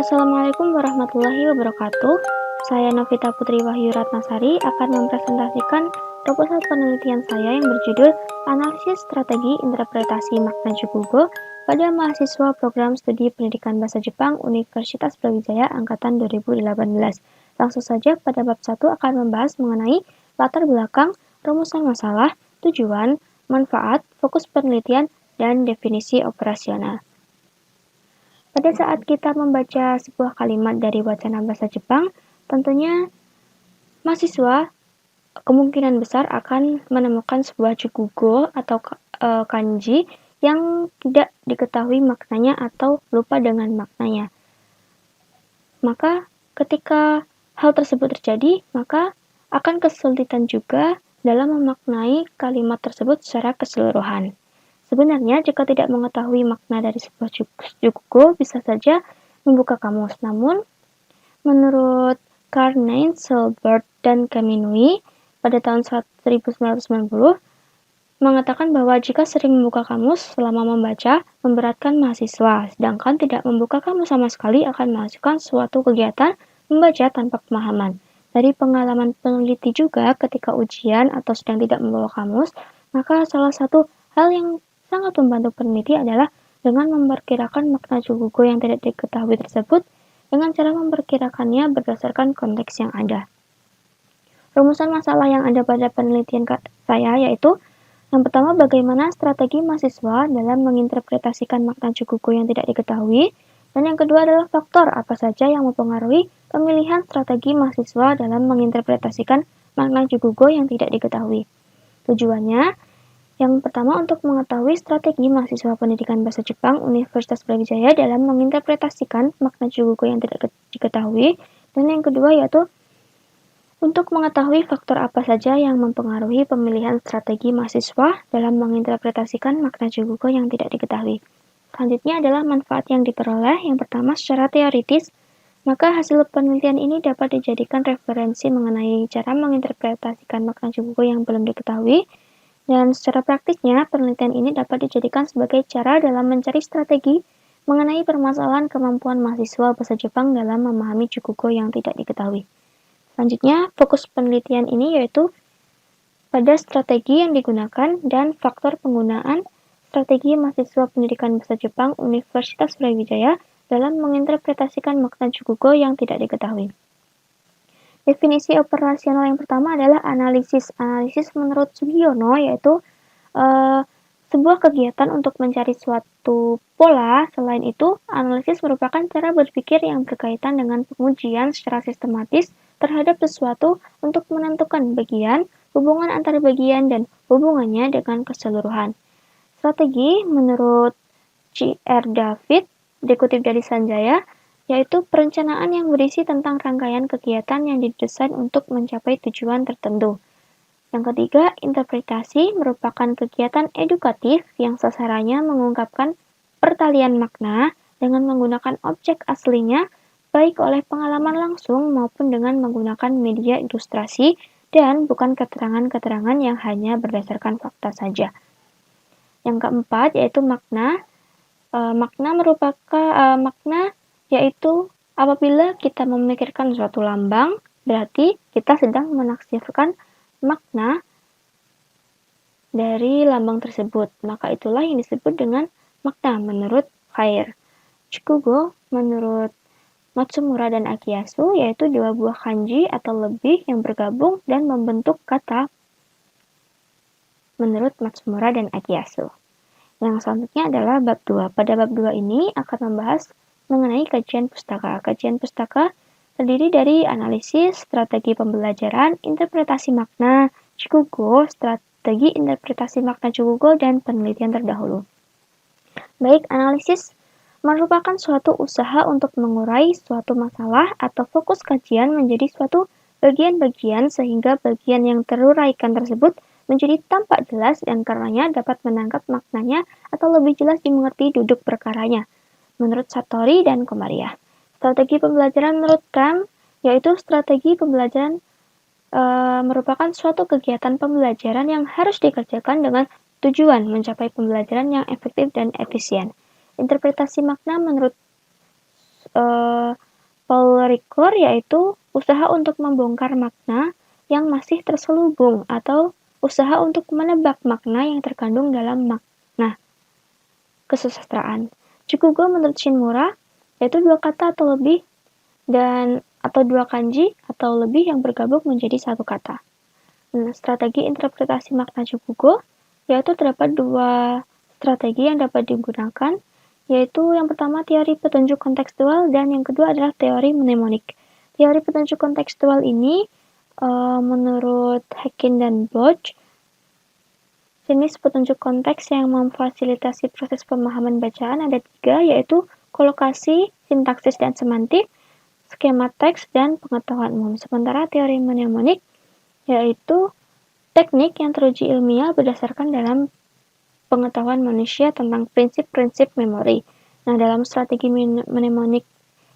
Assalamualaikum warahmatullahi wabarakatuh. Saya Novita Putri Wahyu Ratnasari akan mempresentasikan proposal penelitian saya yang berjudul Analisis Strategi Interpretasi Makna Jukugo pada mahasiswa program studi pendidikan bahasa Jepang Universitas Brawijaya angkatan 2018. Langsung saja pada bab 1 akan membahas mengenai latar belakang, rumusan masalah, tujuan, manfaat, fokus penelitian, dan definisi operasional. Pada saat kita membaca sebuah kalimat dari wacana bahasa Jepang, tentunya mahasiswa kemungkinan besar akan menemukan sebuah jukugo atau kanji yang tidak diketahui maknanya atau lupa dengan maknanya. Maka ketika hal tersebut terjadi, maka akan kesulitan juga dalam memaknai kalimat tersebut secara keseluruhan. Sebenarnya, jika tidak mengetahui makna dari sebuah jukugo, bisa saja membuka kamus. Namun, menurut Carnane, Silbert, dan Kaminui pada tahun 1990, mengatakan bahwa jika sering membuka kamus selama membaca, memberatkan mahasiswa, sedangkan tidak membuka kamus sama sekali akan menghasilkan suatu kegiatan membaca tanpa pemahaman. Dari pengalaman peneliti juga, ketika ujian atau sedang tidak membawa kamus, maka salah satu hal yang sangat membantu peneliti adalah dengan memperkirakan makna jukugo yang tidak diketahui tersebut dengan cara memperkirakannya berdasarkan konteks yang ada. Rumusan masalah yang ada pada penelitian saya yaitu yang pertama, bagaimana strategi mahasiswa dalam menginterpretasikan makna jukugo yang tidak diketahui, dan yang kedua adalah faktor apa saja yang mempengaruhi pemilihan strategi mahasiswa dalam menginterpretasikan makna jukugo yang tidak diketahui. Tujuannya, yang pertama untuk mengetahui strategi mahasiswa pendidikan bahasa Jepang Universitas Brawijaya dalam menginterpretasikan makna jukugo yang tidak diketahui, dan yang kedua yaitu untuk mengetahui faktor apa saja yang mempengaruhi pemilihan strategi mahasiswa dalam menginterpretasikan makna jukugo yang tidak diketahui. Selanjutnya adalah manfaat yang diperoleh. Yang pertama, secara teoritis, maka hasil penelitian ini dapat dijadikan referensi mengenai cara menginterpretasikan makna jukugo yang belum diketahui. Dan secara praktiknya, penelitian ini dapat dijadikan sebagai cara dalam mencari strategi mengenai permasalahan kemampuan mahasiswa bahasa Jepang dalam memahami jukugo yang tidak diketahui. Selanjutnya, fokus penelitian ini yaitu pada strategi yang digunakan dan faktor penggunaan strategi mahasiswa pendidikan bahasa Jepang Universitas Brawijaya dalam menginterpretasikan makna jukugo yang tidak diketahui. Definisi operasional yang pertama adalah analisis. Analisis menurut Sugiono yaitu sebuah kegiatan untuk mencari suatu pola. Selain itu, analisis merupakan cara berpikir yang berkaitan dengan pengujian secara sistematis terhadap sesuatu untuk menentukan bagian, hubungan antar bagian, dan hubungannya dengan keseluruhan. Strategi menurut C.R. David, dikutip dari Sanjaya, yaitu perencanaan yang berisi tentang rangkaian kegiatan yang didesain untuk mencapai tujuan tertentu. Yang ketiga, interpretasi merupakan kegiatan edukatif yang sasarannya mengungkapkan pertalian makna dengan menggunakan objek aslinya, baik oleh pengalaman langsung maupun dengan menggunakan media ilustrasi dan bukan keterangan-keterangan yang hanya berdasarkan fakta saja. Yang keempat, yaitu makna. Makna yaitu apabila kita memikirkan suatu lambang, berarti kita sedang menafsirkan makna dari lambang tersebut. Maka itulah yang disebut dengan makna menurut Fire. Jukugo menurut Matsumura dan Akiyasu yaitu dua buah kanji atau lebih yang bergabung dan membentuk kata menurut Matsumura dan Akiyasu. Yang selanjutnya adalah bab 2. Pada bab 2 ini akan membahas mengenai kajian pustaka. Kajian pustaka terdiri dari analisis, strategi pembelajaran, interpretasi makna, jukugo, strategi interpretasi makna jukugo, dan penelitian terdahulu. Baik, analisis merupakan suatu usaha untuk mengurai suatu masalah atau fokus kajian menjadi suatu bagian-bagian sehingga bagian yang teruraikan tersebut menjadi tampak jelas dan karenanya dapat menangkap maknanya atau lebih jelas dimengerti duduk perkaranya. Menurut Satori dan Komariya. Strategi pembelajaran menurut Kam yaitu strategi pembelajaran merupakan suatu kegiatan pembelajaran yang harus dikerjakan dengan tujuan mencapai pembelajaran yang efektif dan efisien. Interpretasi makna menurut uh, Paul Ricoeur, yaitu usaha untuk membongkar makna yang masih terselubung atau usaha untuk menebak makna yang terkandung dalam makna kesusastraan. Chukugo menurut Shinmura yaitu dua kata atau lebih atau dua kanji atau lebih yang bergabung menjadi satu kata. Nah, strategi interpretasi makna Chukugo yaitu terdapat dua strategi yang dapat digunakan, yaitu yang pertama teori petunjuk kontekstual dan yang kedua adalah teori mnemonik. Teori petunjuk kontekstual ini menurut Hekin dan Bloch, jenis petunjuk konteks yang memfasilitasi proses pemahaman bacaan ada tiga, yaitu kolokasi, sintaksis dan semantik, skema teks, dan pengetahuan umum. Sementara teori mnemonik yaitu teknik yang teruji ilmiah berdasarkan dalam pengetahuan manusia tentang prinsip-prinsip memori. Nah, dalam strategi mnemonik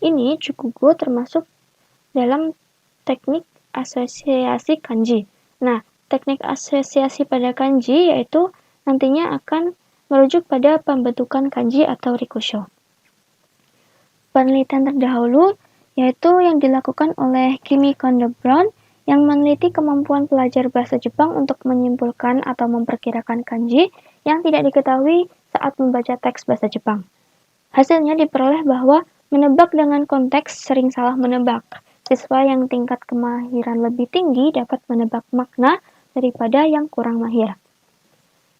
ini, Chukugo termasuk dalam teknik asosiasi kanji. Nah, teknik asosiasi pada kanji yaitu nantinya akan merujuk pada pembentukan kanji atau rikusho. Penelitian terdahulu yaitu yang dilakukan oleh Kimi Kondo Brown yang meneliti kemampuan pelajar bahasa Jepang untuk menyimpulkan atau memperkirakan kanji yang tidak diketahui saat membaca teks bahasa Jepang. Hasilnya diperoleh bahwa menebak dengan konteks sering salah menebak. Siswa yang tingkat kemahiran lebih tinggi dapat menebak makna daripada yang kurang mahir.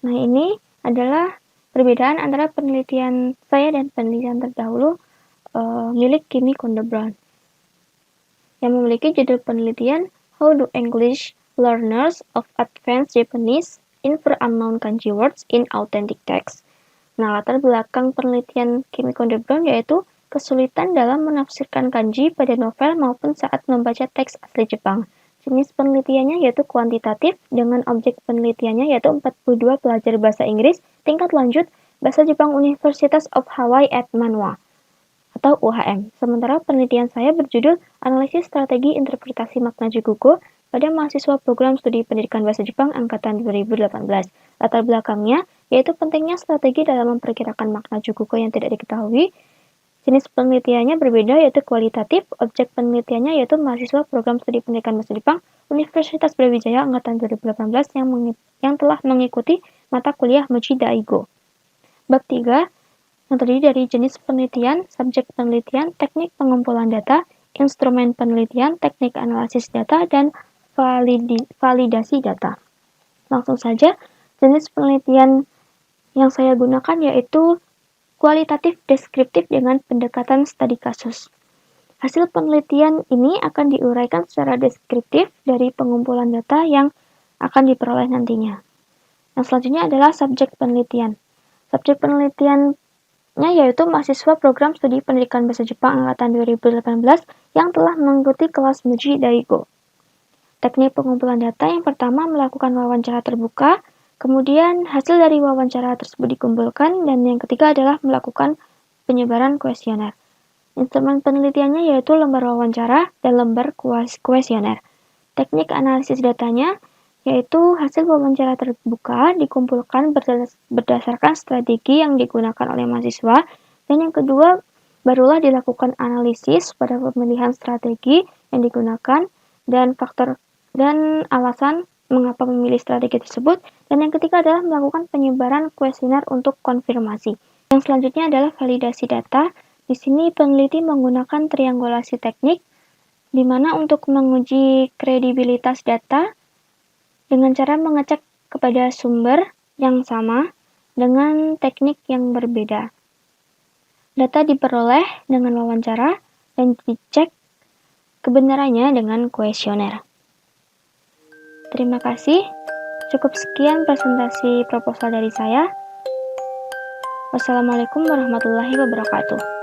Nah, ini adalah perbedaan antara penelitian saya dan penelitian terdahulu milik Kimi Kondo Brown yang memiliki judul penelitian How do English Learners of Advanced Japanese Infer Unknown Kanji Words in Authentic Text. Nah, latar belakang penelitian Kimi Kondo Brown yaitu kesulitan dalam menafsirkan kanji pada novel maupun saat membaca teks asli Jepang. Jenis penelitiannya yaitu kuantitatif dengan objek penelitiannya yaitu 42 pelajar bahasa Inggris tingkat lanjut bahasa Jepang University of Hawaii at Manoa atau UHM. Sementara penelitian saya berjudul Analisis Strategi Interpretasi Makna Chukugo pada mahasiswa program studi pendidikan bahasa Jepang angkatan 2018. Latar belakangnya yaitu pentingnya strategi dalam memperkirakan makna Chukugo yang tidak diketahui. Jenis penelitiannya berbeda yaitu kualitatif, objek penelitiannya yaitu mahasiswa program studi pendidikan bahasa Jepang Universitas Brawijaya angkatan 2018 yang telah mengikuti mata kuliah Mochi Daigo. Bab 3 yang terdiri dari jenis penelitian, subjek penelitian, teknik pengumpulan data, instrumen penelitian, teknik analisis data, dan validasi data. Langsung saja, jenis penelitian yang saya gunakan yaitu kualitatif deskriptif dengan pendekatan studi kasus. Hasil penelitian ini akan diuraikan secara deskriptif dari pengumpulan data yang akan diperoleh nantinya. Yang selanjutnya adalah subjek penelitian. Subjek penelitiannya yaitu mahasiswa program studi pendidikan bahasa Jepang angkatan 2018 yang telah mengikuti kelas Mochi Daigo. Teknik pengumpulan data yang pertama melakukan wawancara terbuka, kemudian hasil dari wawancara tersebut dikumpulkan, dan yang ketiga adalah melakukan penyebaran kuesioner. Instrumen penelitiannya yaitu lembar wawancara dan lembar kuesioner. Teknik analisis datanya yaitu hasil wawancara terbuka dikumpulkan berdasarkan strategi yang digunakan oleh mahasiswa, dan yang kedua barulah dilakukan analisis pada pemilihan strategi yang digunakan dan faktor dan alasan mengapa memilih strategi tersebut, dan yang ketiga adalah melakukan penyebaran kuesioner untuk konfirmasi. Yang selanjutnya adalah validasi data. Di sini peneliti menggunakan triangulasi teknik, di mana untuk menguji kredibilitas data dengan cara mengecek kepada sumber yang sama dengan teknik yang berbeda. Data diperoleh dengan wawancara dan dicek kebenarannya dengan kuesioner. Terima kasih. Cukup sekian presentasi proposal dari saya. Wassalamualaikum warahmatullahi wabarakatuh.